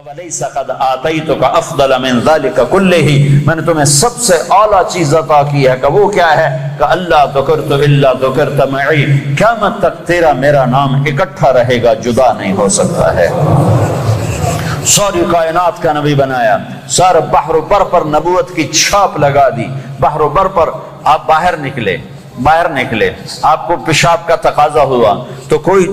وَلَيْسَ قَدْ آتَيْتُكَ أَفْضَلَ مِنْ ذَلِكَ كُلِّهِ، میں نے تمہیں سب سے اعلیٰ چیز عطا کی ہے کہ وہ کیا ہے کہ اللہ ذکرت الا ذکرت معی، قیامت تک تیرا میرا نام اکٹھا رہے گا، جدا نہیں ہو سکتا ہے۔ ساری کائنات کا نبی بنایا، سارے بحر و بر پر نبوت کی چھاپ لگا دی۔ بحر و بر پر آپ باہر نکلے، آپ کو پیشاب کا تقاضا ہوا تو کوئی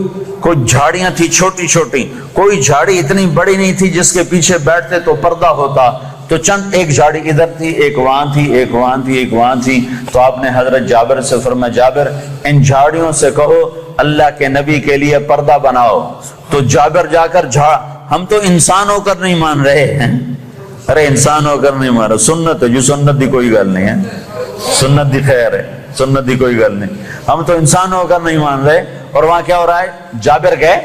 جھاڑیاں تھی چھوٹی چھوٹی، کوئی جھاڑی اتنی بڑی نہیں تھی جس کے پیچھے بیٹھتے تو پردہ ہوتا، تو چند ایک جھاڑی ادھر تھی، ایک وہاں تھی، ایک وہاں تھی، ایک وہاں تھی۔ تو آپ نے حضرت جابر سے فرمایا، جابر ان جھاڑیوں سے کہو اللہ کے نبی کے لیے پردہ بناؤ۔ تو جابر جا کر ہم تو انسان ہو کر نہیں مان رہے ہیں، ارے انسان ہو کر نہیں مان رہے، سنت ہے جو سنت دی کوئی گل نہیں ہے، سنت دی خیر ہے، سنت دی کوئی گل نہیں، ہم تو انسان ہو کر نہیں مان رہے۔ اور وہاں کیا ہو رہا ہے، جابر گئے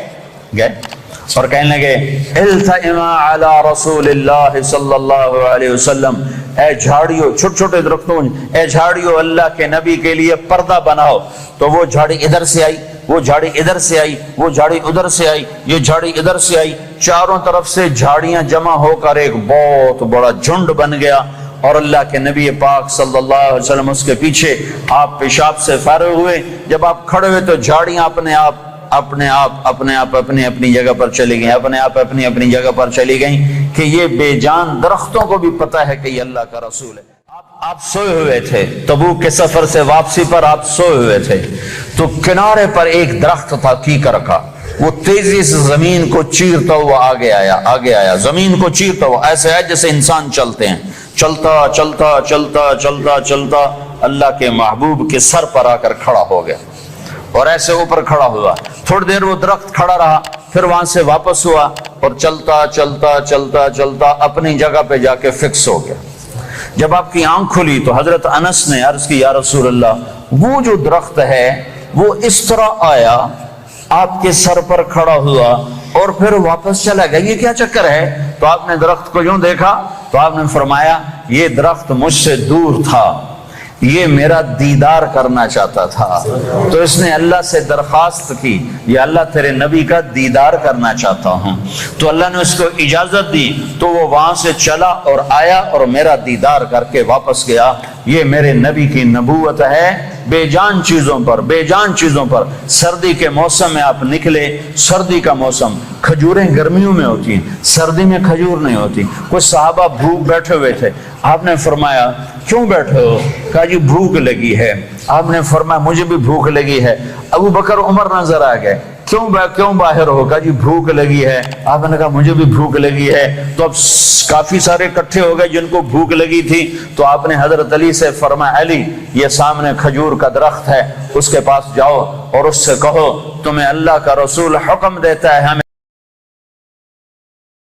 اور کہنے لگے التئما علی رسول اللہ صلی اللہ علیہ وسلم، اے جھاڑیوں، چھوٹے چھوٹے درختوں، اے جھاڑیوں اللہ کے نبی کے لیے پردہ بناؤ۔ تو وہ جھاڑی ادھر سے آئی، وہ جھاڑی ادھر سے آئی، وہ جھاڑی ادھر سے آئی، یہ جھاڑی ادھر سے آئی، چاروں طرف سے جھاڑیاں جمع ہو کر ایک بہت بڑا جھنڈ بن گیا۔ اور اللہ کے نبی پاک صلی اللہ علیہ وسلم اس کے پیچھے، آپ پیشاب سے فارغ ہوئے، جب آپ کھڑے ہوئے تو جھاڑیاں اپنے آپ اپنی جگہ پر چلی گئیں، اپنی جگہ پر چلی گئیں، کہ یہ بے جان درختوں کو بھی پتہ ہے کہ یہ اللہ کا رسول ہے۔ آپ سوئے ہوئے تھے، تبوک کے سفر سے واپسی پر آپ سوئے ہوئے تھے، تو کنارے پر ایک درخت تھا کیکر کا، وہ تیزی سے زمین کو چیرتا ہوا آگے آیا، زمین کو چیرتا ہوا، ایسے ہے جیسے انسان چلتے ہیں، چلتا اللہ کے محبوب کے سر پر آ کر کھڑا ہو گیا، اور ایسے اوپر کھڑا ہوا۔ تھوڑی دیر وہ درخت کھڑا رہا، پھر وہاں سے واپس ہوا اور چلتا اپنی جگہ پہ جا کے فکس ہو گیا۔ جب آپ کی آنکھ کھلی تو حضرت انس نے عرض کی، یا رسول اللہ، وہ جو درخت ہے وہ اس طرح آیا، آپ کے سر پر کھڑا ہوا اور پھر واپس چلا گیا، یہ کیا چکر ہے؟ تو آپ نے درخت کو یوں دیکھا تو آپ نے فرمایا، یہ درخت مجھ سے دور تھا، یہ میرا دیدار کرنا چاہتا تھا، تو اس نے اللہ سے درخواست کی، یہ اللہ تیرے نبی کا دیدار کرنا چاہتا ہوں، تو اللہ نے اس کو اجازت دی، تو وہ وہاں سے چلا اور آیا اور میرا دیدار کر کے واپس گیا۔ یہ میرے نبی کی نبوت ہے۔ بے جان چیزوں پر سردی کے موسم میں آپ نکلے، سردی کا موسم، کھجوریں گرمیوں میں ہوتی ہیں، سردی میں کھجور نہیں ہوتی۔ کچھ صحابہ بھوک بیٹھے ہوئے تھے، آپ نے فرمایا کیوں بیٹھے ہو؟ کہا جی بھوک لگی ہے۔ آپ نے فرمایا مجھے بھی بھوک لگی ہے۔ ابو بکر عمر نظر آ گئے، کیوں باہر ہو؟ کہا جی بھوک لگی ہے۔ آپ نے کہا مجھے بھی بھوک لگی ہے۔ تو اب کافی سارے اکٹھے ہو گئے جن کو بھوک لگی تھی، تو آپ نے حضرت علی سے فرمایا، علی یہ سامنے کھجور کا درخت ہے، اس کے پاس جاؤ اور اس سے کہو تمہیں اللہ کا رسول حکم دیتا ہے ہمیں